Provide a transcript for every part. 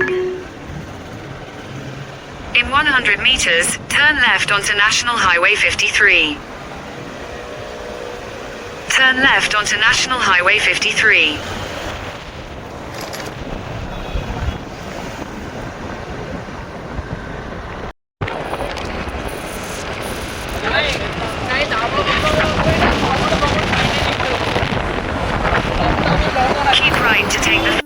In 100 meters, turn left onto National Highway 53. Turn left onto National Highway 53. Keep right to take the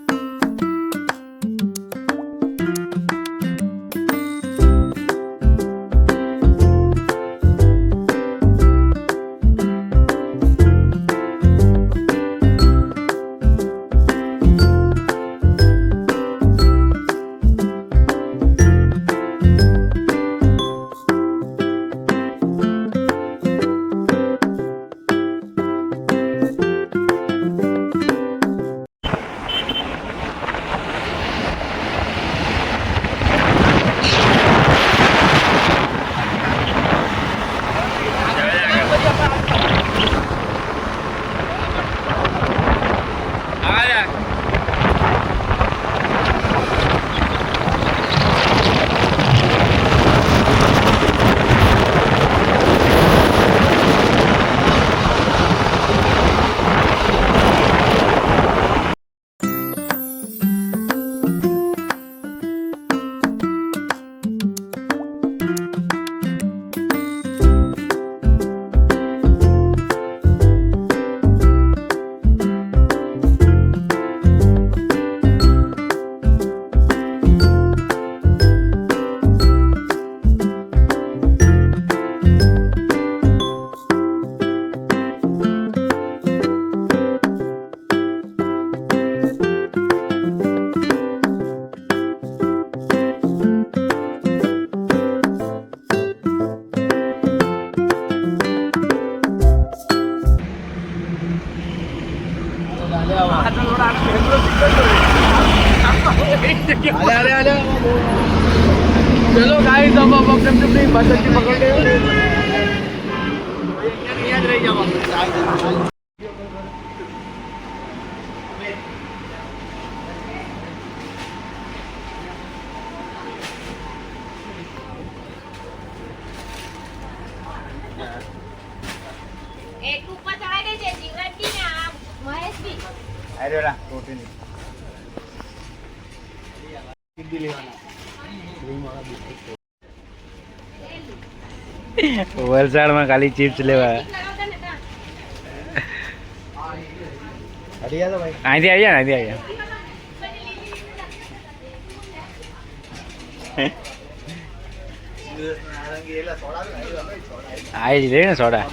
चलो guys अब अपने बस अड्डी पकड़ ले याद रह जाओ एक ऊपर चढ़ा दे जीवन की ना महेश भी अरे रा रोटी नहीं किड्डी लेवाना વલસાડમાં ખાલી ચિપ્સ લેવા हटिया तो भाई અહીંથી આવ્યા ને અહીંથી આવ્યા આવી લે ને સોડા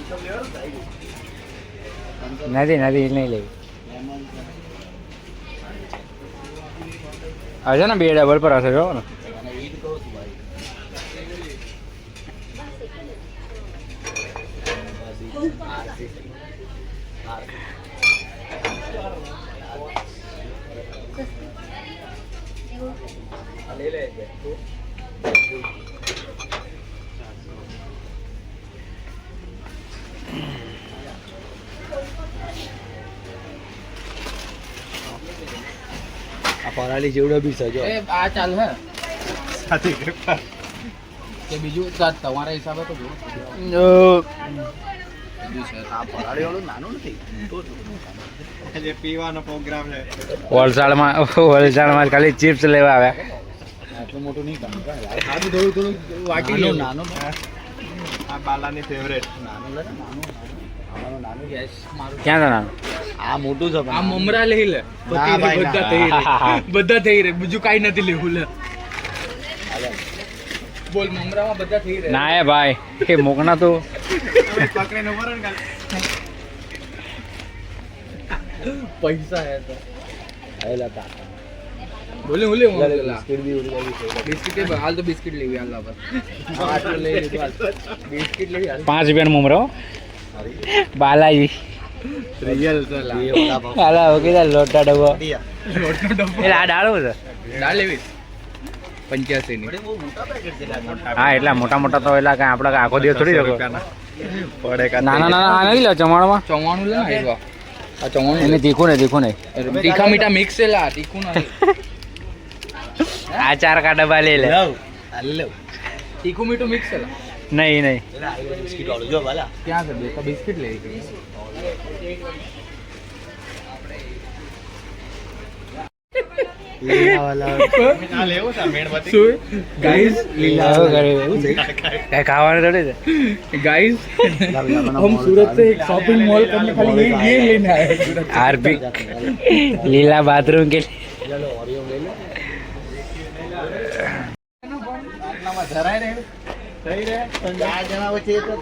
નથી નહીં લેવી હશે ને બે ડબલ પર હશે જો ને ले ले ફરાળી જેવડો બી સજો એ આ ચાલ હે સાથી કૃપા કે બીજું તમારા હિસાબે તો જો આ ફરાળી વાળું નાનું નથી જે પીવાનો પ્રોગ્રામ છે વલસાડમાં ખાલી ચિપ્સ લેવા આવ્યા આટલું મોટું નહીં કામ આ તો થોડું વાટી લો નાનું આ બાલાની ફેવરેટ નાનું લે નાનું ગેસ મારું ક્યાં છે નાનું આ મોટું છે આ મમરા લઈ લે બધા થઈ રહે બીજું કાઈ નથી લેવું લે બોલ મમરામાં બધા થઈ રહે ના એ ભાઈ એ મોકના તો પકડીને ઉભો રહે પૈસા હે તો આયેલા તા બોલે બોલે બિસ્કિટ બી ઉડી ગઈ બિસ્કિટ હાલ તો બિસ્કિટ લેવી હાલ બસ આટલું લઈ લીધું હાલ બિસ્કિટ લેવી હાલ 5 રૂપિયાનો મમરો બાલાજી રિયલ તો હાલા ઓકે લોટા ડબ્બો એટલે આ ડાળો છે દાળ લેવી 85 ની હા એટલા મોટા મોટા તો એટલા કાંઈ આપણે આખો દિવસ થોડી શકો પડે કા નાના નાના આ નથી લે ચમાણમાં ચવાણું લે ને આ ચવાણું એને તીખું નહીં તીખા મીઠા મિક્સ છે લા તીખું નહીં આ 4 કા ડબ્બા લઈ લે. તીખું મીઠું મિક્સ છે નહીં નહીં બિસ્કિટ વાળું જો વાલા ક્યાં છે બે તો બિસ્કિટ લઈ ગઈ આ લેવો છે મેણબત્તી શું ગાઈસ આવું કરે એવું છે કઈ ખાવાનું થોડી છે गाइस हम सूरत से एक शॉपिंग मॉल करने खाली ये लेने आए हैं सूरत से। आरपी लीला बाथरूम के ધરાય રહે થઈ રહે 4 જણા વચ્ચે તો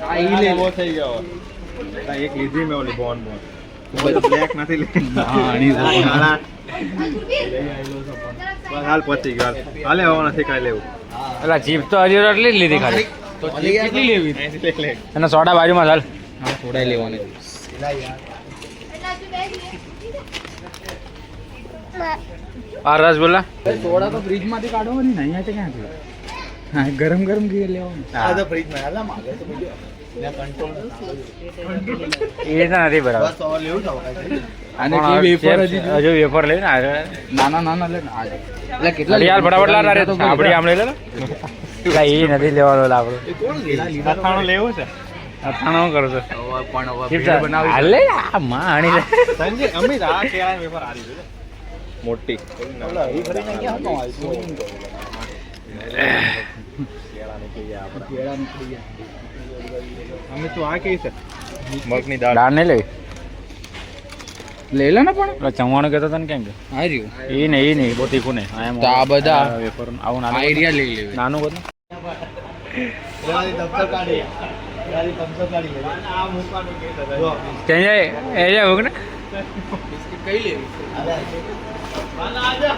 આ ઈ લે વો થઈ ગયો એક લીધી મેં ઓલી બોન બ્લેક નથી લીધી હા હાલ પતી ગયો હાલે હવે નથી કાઈ લેવું એટલે જીપ તો હજી એટલી જ લીધી ખાલી તો કેટલી લેવી લે અને સોડા બાજુમાં ચાલ હા થોડા લેવાની આ રસ બોલા સોડા તો ફ્રીજ માંથી કાઢવાની ને અહીંયા ક્યાં છે હા ગરમ ગરમ ઘી લેવાનું આ તો ફ્રીજ માં હાલા માંગે તો બીજો ને કંટ્રોલ એ તો નથી બરાબર બસ હવે લેવું જાવ અને કી વેફર હજુ વેફર લઈ ને નાના નાના લે એટલે કેટલા યાર ફટાફટ લાવ રે આપડી આમ લઈ લે એ નથી લેવાનો લાવડો કોણ અથાણો લેવો છે અથાણો કરો છો પણ ચીપ્સ હાલે આ માં આણી લે સંજય અમિત આ કેળા વેફર આરી છે મોટી ઓલા ઈ ખરીને ક્યાં હતો કેળા નીકળી ગયા આપડા કેળા નીકળી ગયા અમે તો આ કે છે મગની દાળ દાળ નહીં લેવી લઈ લે ને પણ પેલો ચમવાનું કહેતો તને કેમ કે આ રહ્યું એ નહીં બહુ તીખું નહીં આમ તો આ બધા વેફર આવું નાનું આઈડિયા લઈ લેવી નાનું બધું લેવાની દફતર કાઢી લેવાની દફતર કાઢી લે આ મૂકવાનું કે છે જો ક્યાં જાય એ જાય હોગ ને બિસ્કિટ કઈ લેવી વાલા આજા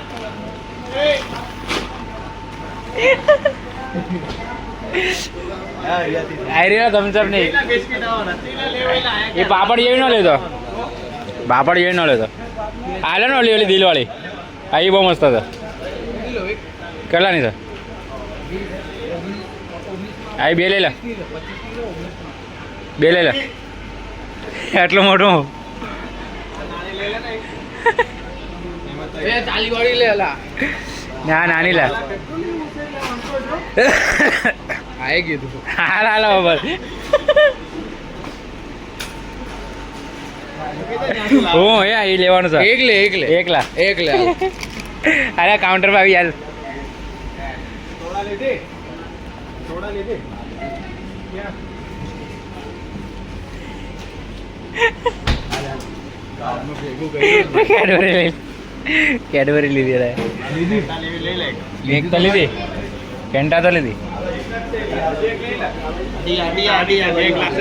આઈ રહ્યા થમ્સઅપ નહીં બિસ્કિટ આવવાના તીલા લેવેલા એ પાપડ જેવી ન લેતો પાપડ જેવી ન લેતો આ લે ને ઓલી ઓલી દિલવાળી આ એ બહુ મસ્ત છે કેટલાની છે આ બે લઈ લે બે લઈ લે એટલું મોટું એ ચાલી વાળી લે લા ના નાની લે આય કીધું હાલ હાલો બસ હું એ એ લેવાનું છે એક લે એકલા એક લે અરે કાઉન્ટર પર આવી યાર થોડા લીધે કેડબરી લીધી રે લઈ લે એક તો લીધી કેન્ટા તો લીધી બે ગ્લાસ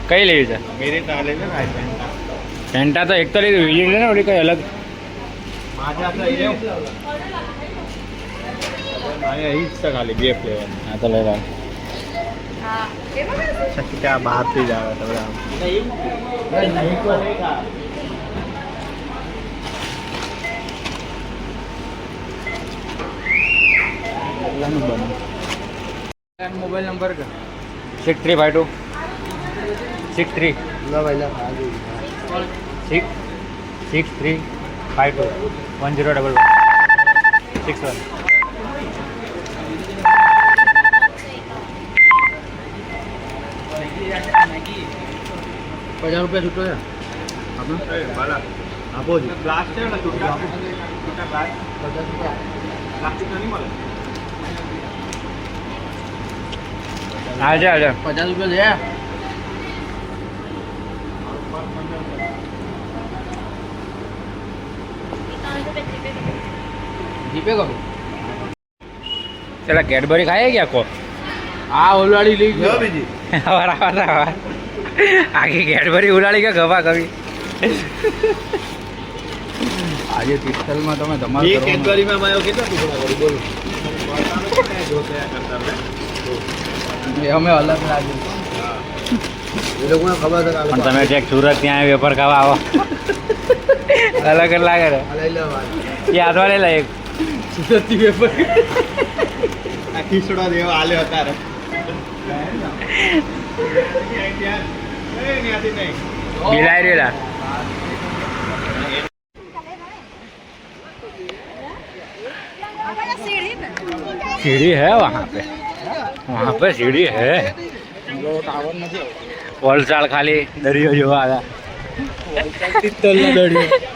કઈ લેવી છે મેરી તા લે ને કેન્ટા તો એક તો લીધી બીજી લે ને ઓલી કઈ અલગ માજા તો લેવ આયા ઈ જ ખાલી બે ફ્લેવર હા તો લઈ લો સકિતા બહાર થી જ આવે તબરા મોબાઈલ નંબર કે 6352 63 6352 1011 61 ₹50 છૂટો છે આપો જી ગ્લાસ છે ને છૂટા ગ્લાસ પ્લાસ્ટિક નહીં મળે હાજર હાજર ₹50 છે જીપે કરો ચલા કેડબરી ખાઈ ગયા કો આ ઓલવાડી લઈ ગયો બીજી હવાર આખી કેડબરી ઉડાડી ગયા ગભા કવી આજે પિસ્તલમાં તમે ધમાલ એ કરો કેડબરીમાં માયો કેટલા ટુકડા કરી બોલો જો કયા કરતા એ અમે અલગ લાગે એ લોકોને ખબર છે પણ તમે ચેક સુરત ત્યાં વેફર ખાવા આવો અલગ જ લાગે ને લઈ લેવા એ હાથમાં લઈ લે એક સુરતથી વેપાર આ ખીસડા દેવા આલ્યો હતા બિલાઈ રહેલા सीढ़ी है वहाँ पे सीढ़ी है ટાવર નથી वलसाड खाली दरियो જોવા આવ્યા તિથલનો દરિયો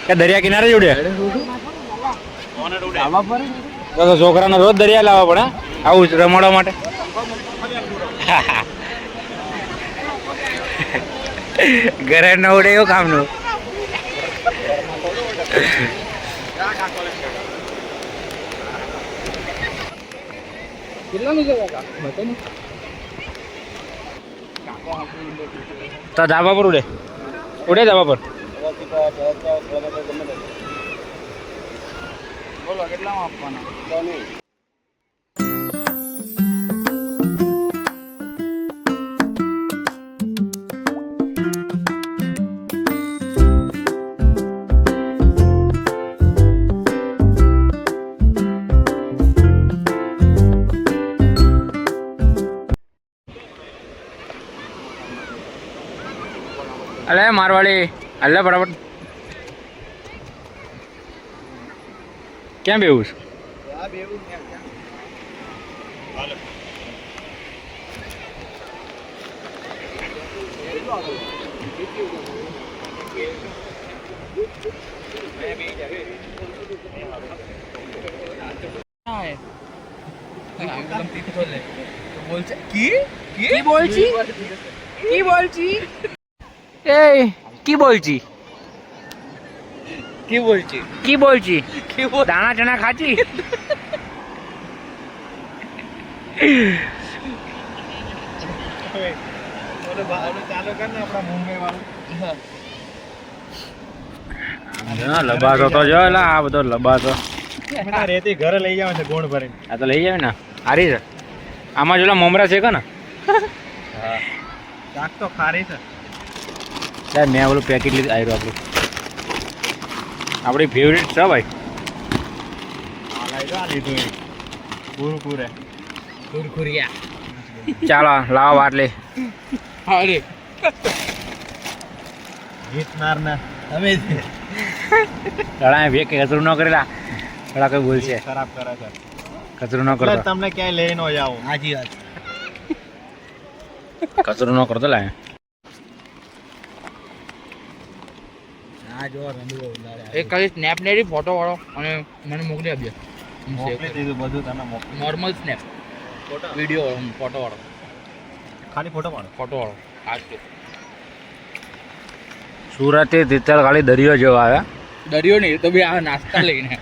કે દરિયા કિનારે જોડે આવા પર તો છોકરાને રોજ દરિયા લાવવા પડે આવું રમાડવા માટે ઘરે ન ઉડે એવું કામનું કેટલાનું છે કાકા બતો ને તો ધાબા પર ઉડે ધાબા પર બોલો કેટલામાં આપવાના અલે મારવાડી અલ્લે બરાબર ક્યાં બેવું છે কি বলছি দানা চানা খাচ্ছি ચાલુ કર ને આપણા મુંબઈ વાળું લબાસો તો જો આ બધો લબાસો રેતી ઘરે લઈ જવા છે ગોળ ભરીને આ તો લઈ જાય ને હારી છે આમાં જોલા મમરા છે કે ને શાક તો ખારી છે સાહેબ મેં ઓલું પેકેટ લીધું આવ્યું આપણું આપણી ફેવરેટ છે ભાઈ કુરકુરિયા ચાલો લાવો બાટલી અરે ગીતનાર ને તમે લડાય બે કચરું ન કરેલા થોડા કોઈ બોલશે ખરાબ કરે છે કચરું ન કરતો તમને ક્યાંય લઈ ન જાવ હાજી વાત કચરું ન કરતો લાય એક ખાલી સ્નેપ લેરી ફોટો વાળો અને મને મોકલી આપજો મોકલી દીધું બધું તને મોકલી નોર્મલ સ્નેપ વિડીયો વાળો ફોટો વાળો ખાલી ફોટો વાળો આજ તો સુરત તિથલ ખાલી દરિયો જેવો આવે દરિયો નહીં તો બી આ નાસ્તા લઈને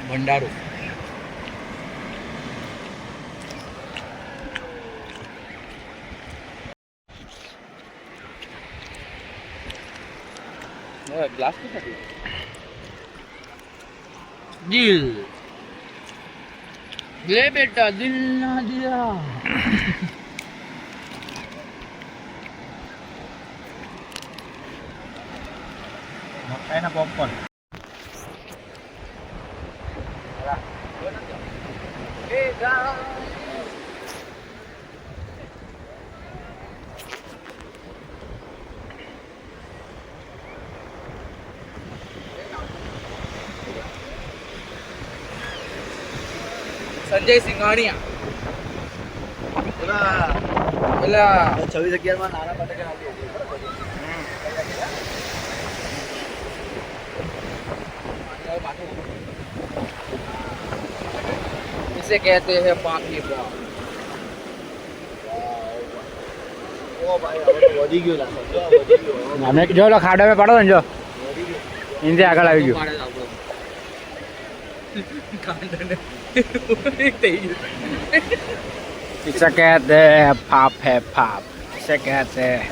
ભંડારો ગ્લાસ દિલ લે બેટા દિલ ના દિયા મકાઈના પોપકોર્ન સંજય સિંઘાણિયા પેલા 26-11 માં નાના પટેલ इसे कहते हैं पाखी बाग ઓ ભાઈ હવે તો વધી ગયો લાગે જો વધી ગયો અમે જો ખાડા પાડો ને જો ઇન્દે આગળ આવી ગયો Sakete pop hip hop. Sakete.